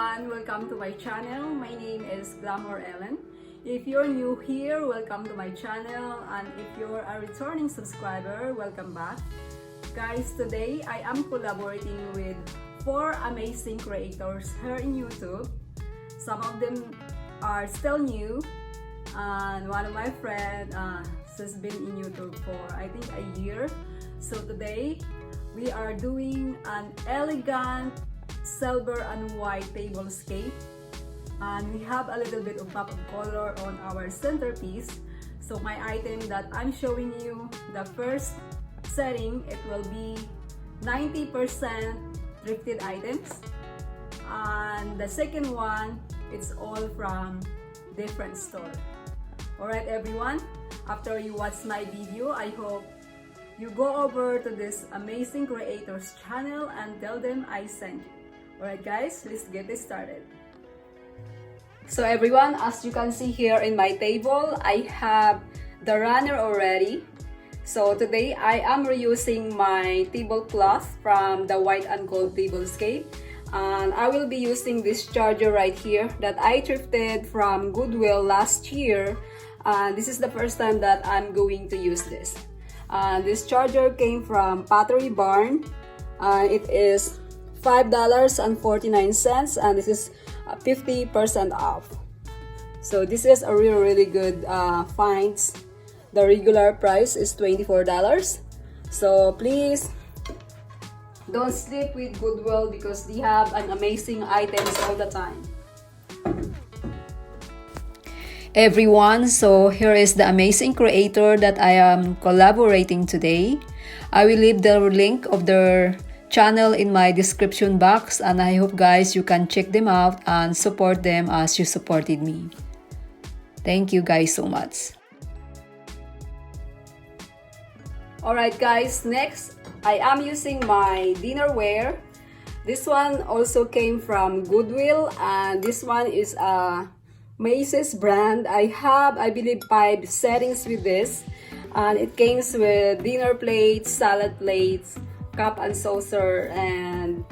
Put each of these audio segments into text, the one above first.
everyone, welcome to my channel. My name is Glamour Ellen. If you're new here, welcome to my channel, and if you're a returning subscriber, welcome back. Guys, today I am collaborating with 4 amazing creators here in YouTube. Some of them are still new, and one of my friends has been in YouTube for I think a year. So today we are doing an elegant silver and white tablescape, and we have a little bit of pop of color on our centerpiece. So my item that I'm showing you, the first setting, it will be 90% thrifted items, and the second one, it's all from different store. Alright everyone, after you watch my video, I hope you go over to this amazing creators channel and tell them I sent you. Alright guys, let's get this started. So everyone, as you can see here in my table, I have the runner already. So today I am reusing my tablecloth from the white and gold tablescape, and I will be using this charger right here that I thrifted from Goodwill last year, and this is the first time that I'm going to use this. This charger came from Pottery Barn, and it is $5.49, and this is 50% off. So this is a really good finds. The regular price is $24. So please don't sleep with Goodwill because they have an amazing items all the time. Everyone, so here is the amazing creator that I am collaborating today. I will leave the link of their channel in my description box, and I hope guys you can check them out and support them as you supported me. Thank you guys so much. Alright guys, next I am using my dinnerware. This one also came from Goodwill, and this one is a Macy's brand. I have, I believe, 5 settings with this, and it comes with dinner plates, salad plates, cup and saucer, and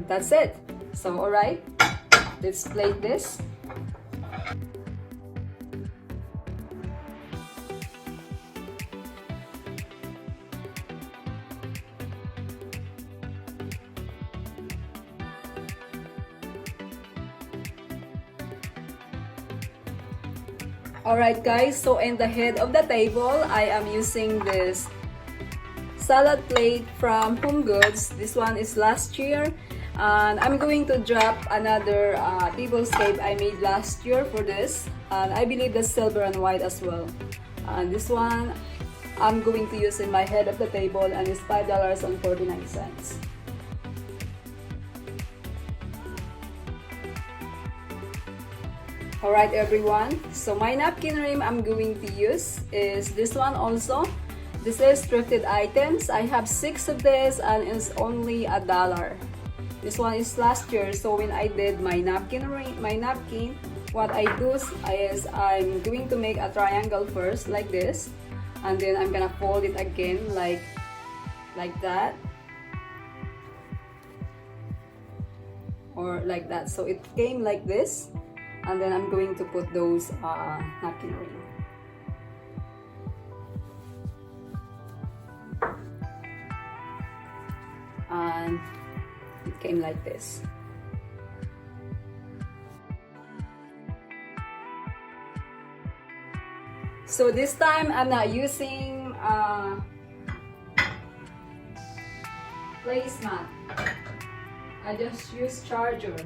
that's it. So alright, let's plate this. Alright guys, so in the head of the table, I am using this salad plate from Home Goods. This one is last year, and I'm going to drop another tablescape I made last year for this, and I believe the silver and white as well. And this one I'm going to use in my head of the table, and it's $5.49. Alright everyone, so my napkin rim I'm going to use is this one also. This is thrifted items. I have 6 of this, and it's only $1. This one is last year, so when I did my napkin, what I do is I'm going to make a triangle first like this, and then I'm gonna fold it again like that, or like that. So it came like this, and then I'm going to put those napkin ring. And it came like this. So this time I'm not using placemat. I just use charger.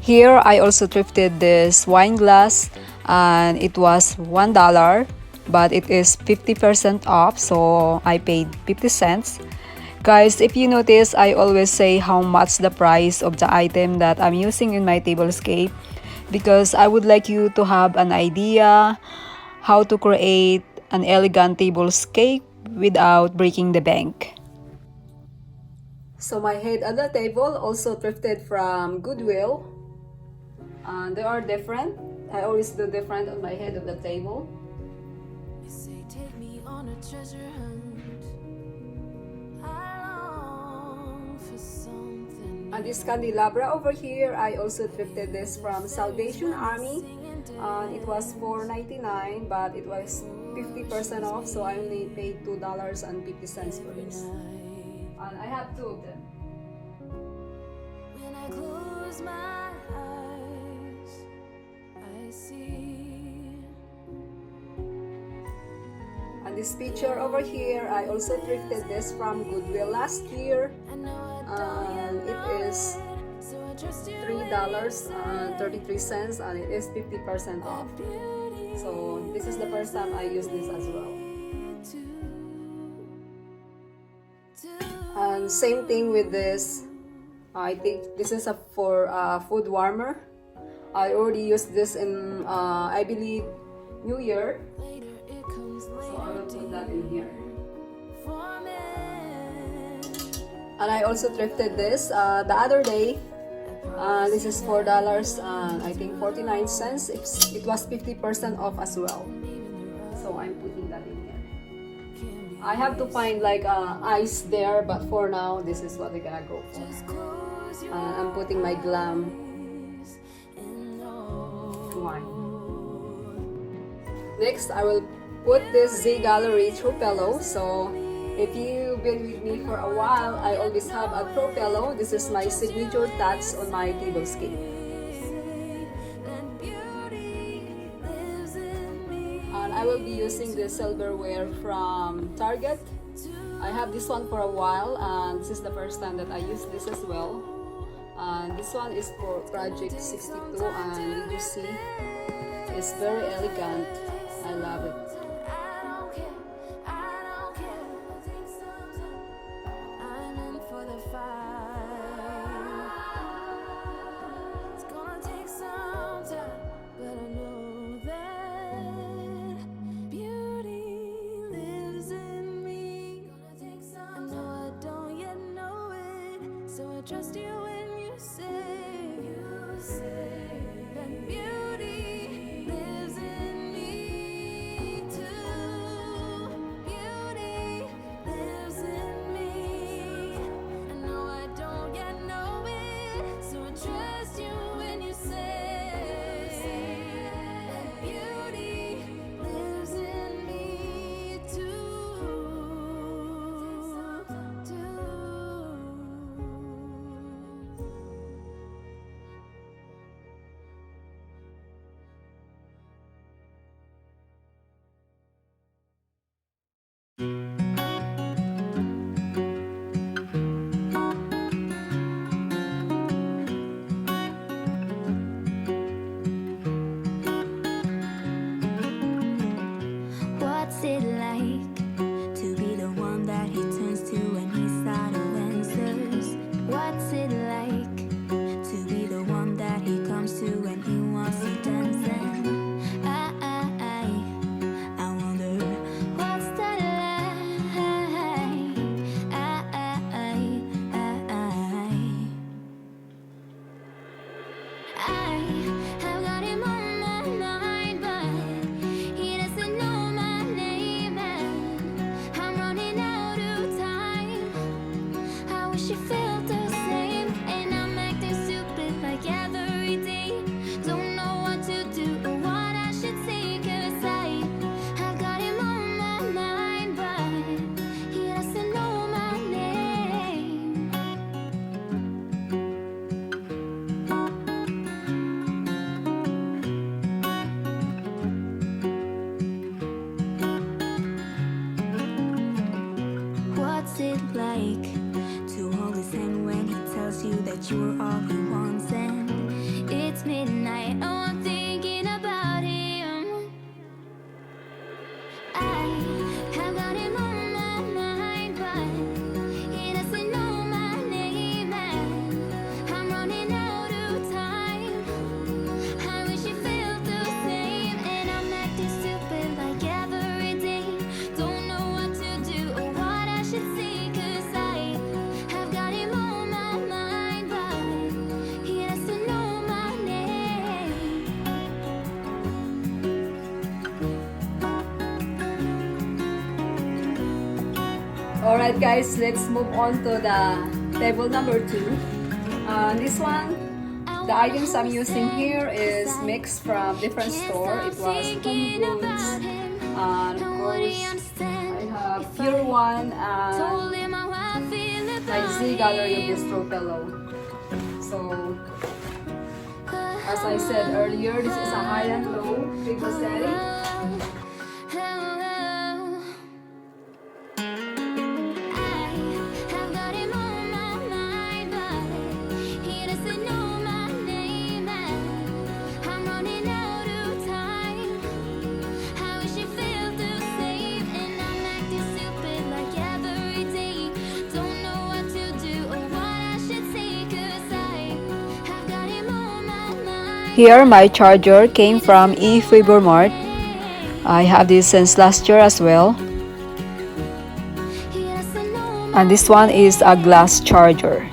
Here I also thrifted this wine glass, and it was $1, but it is 50% off, so I paid 50 cents. Guys, if you notice, I always say how much the price of the item that I'm using in my tablescape, because I would like you to have an idea how to create an elegant tablescape without breaking the bank. So my head on the table also thrifted from Goodwill. They are different. I always do different on my head of the table. You say take me on a treasure hunt. I long for something. And this candelabra over here, I also thrifted this from Salvation Army. It was $4.99, but it was 50% off, so I only paid $2.50 for this. And I have two of them. When I close my eyes, I see. And this picture over here, I also thrifted this from Goodwill last year. And it is $3.33, and it is 50% off. So this is the first time I use this as well. And same thing with this. I think this is for food warmer. I already used this in I believe New Year. So I will put that in here. And I also thrifted this the other day. This is $4 and I think 49 cents. It was 50% off as well. So I'm putting that in here. I have to find like ice there, but for now this is what I gotta go for. I'm putting my Glam wine. Next, I will put this Z Gallery throw pillow. So if you've been with me for a while, I always have a throw pillow. This is my signature touch on my tablescape. And I will be using the silverware from Target. I have this one for a while, and this is the first time that I use this as well. And this one is for Project 62, and you just see it's very elegant. I love it. Trust you when you say that beauty lives in me too. Beauty lives in me. I know I don't yet know it, so I trust you when you say that beauty lives in me too. Alright guys, let's move on to the table number 2. This one, the items I'm using here is mixed from different store. It was Home Goods, and of course I have Pure One and my Z Gallery Bistro Pillow. So, as I said earlier, this is a high and low table setting. Here, my charger came from eFavorMart. I have this since last year as well. And this one is a glass charger.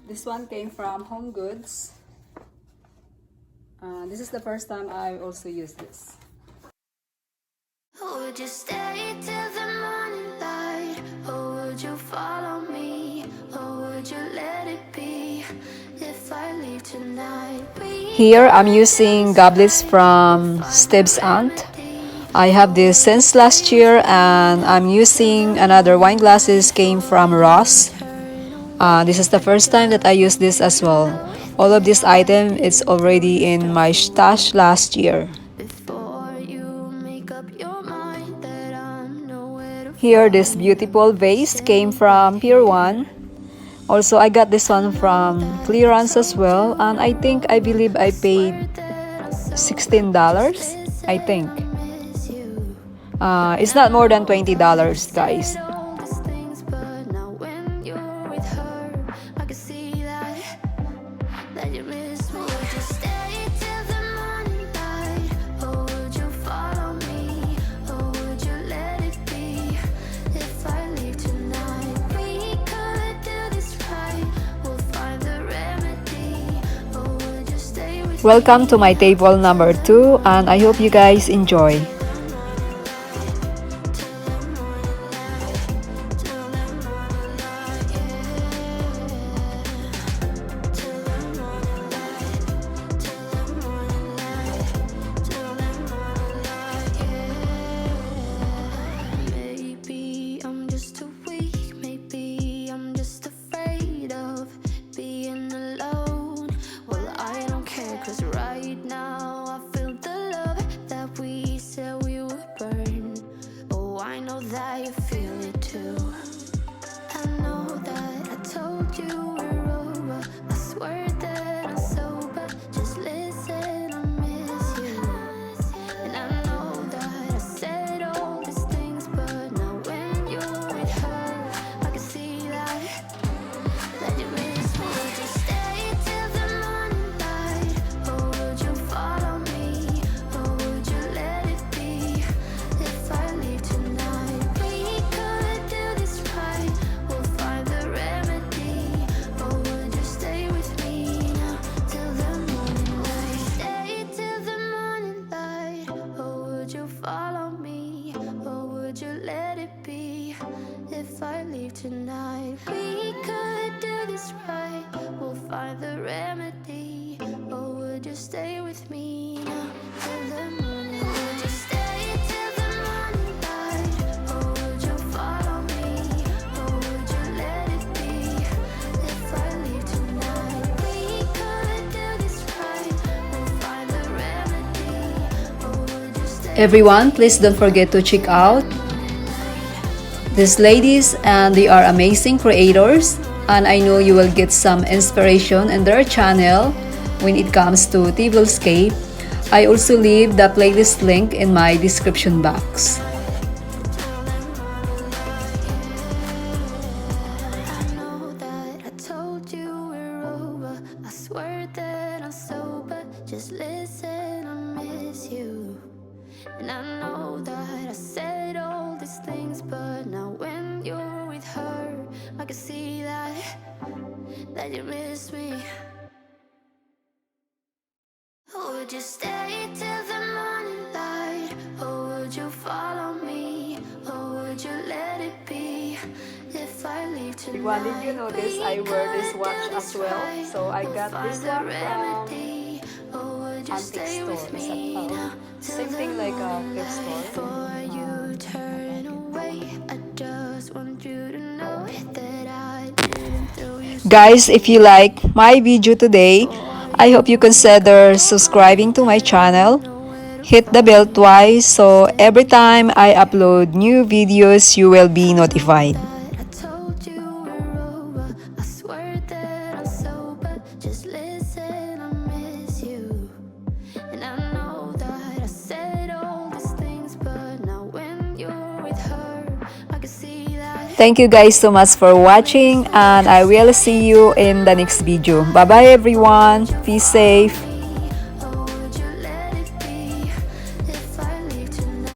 This one came from Home Goods. This is the first time I also used this. Would you stay till the morning light? Or would you follow me? Or would you let it be if I leave tonight? Here I'm using goblets from Steve's Aunt. I have this since last year, and I'm using another wine glasses came from Ross. This is the first time that I use this as well. All of this item is already in my stash last year. Here, this beautiful vase came from Pure One. Also, I got this one from clearance as well, and I believe I paid $16, I think. It's not more than $20, guys. Welcome to my table number 2, and I hope you guys enjoy. Maybe I'm just too weak, maybe I'm just afraid of being alone. Well, I don't care, 'cause right now I feel the love that we said we would burn. Oh, I know that you feel it too. I know that I told you we're over. I swear that I'm sober. Just listen, I miss you. And I know that I said all these things, but now when you're with her, I can see that you miss me. Would you stay till the morning light? Or would you follow me? Or would you let it be if I leave tonight? We could do this right, we'll find the remedy. Or would you stay with me now till the morning light? Stay till the morning light. Or would you follow me? Or would you let it be if I leave tonight? We could do this right, we'll find the remedy. Or would you stay with me now till the morning? Would you stay till the morning light? Or would you follow me? Or would you let it be if I leave tonight? We could do this right, we'll find the remedy. Or would you stay? Everyone, please don't forget to check out these ladies, and they are amazing creators, and I know you will get some inspiration in their channel when it comes to tablescape. I also leave the playlist link in my description box. I know that I told you we're over. I swear that I'm sober. Just listen, I miss you. And I know that I said all these things, but now when you're with her, I can see that Iguan, did you notice I wear this watch as well? So I got this one from antique store. Same thing like a thrift store. Guys, if you like my video today, I hope you consider subscribing to my channel. Hit the bell twice so every time I upload new videos, you will be notified. I told you we're over. I swear that I'm sober. Just listen, I miss you. And I know that I said all these things, but now when you're with her, I can see that. Thank you guys so much for watching, and I will see you in the next video. Bye bye everyone. Be safe.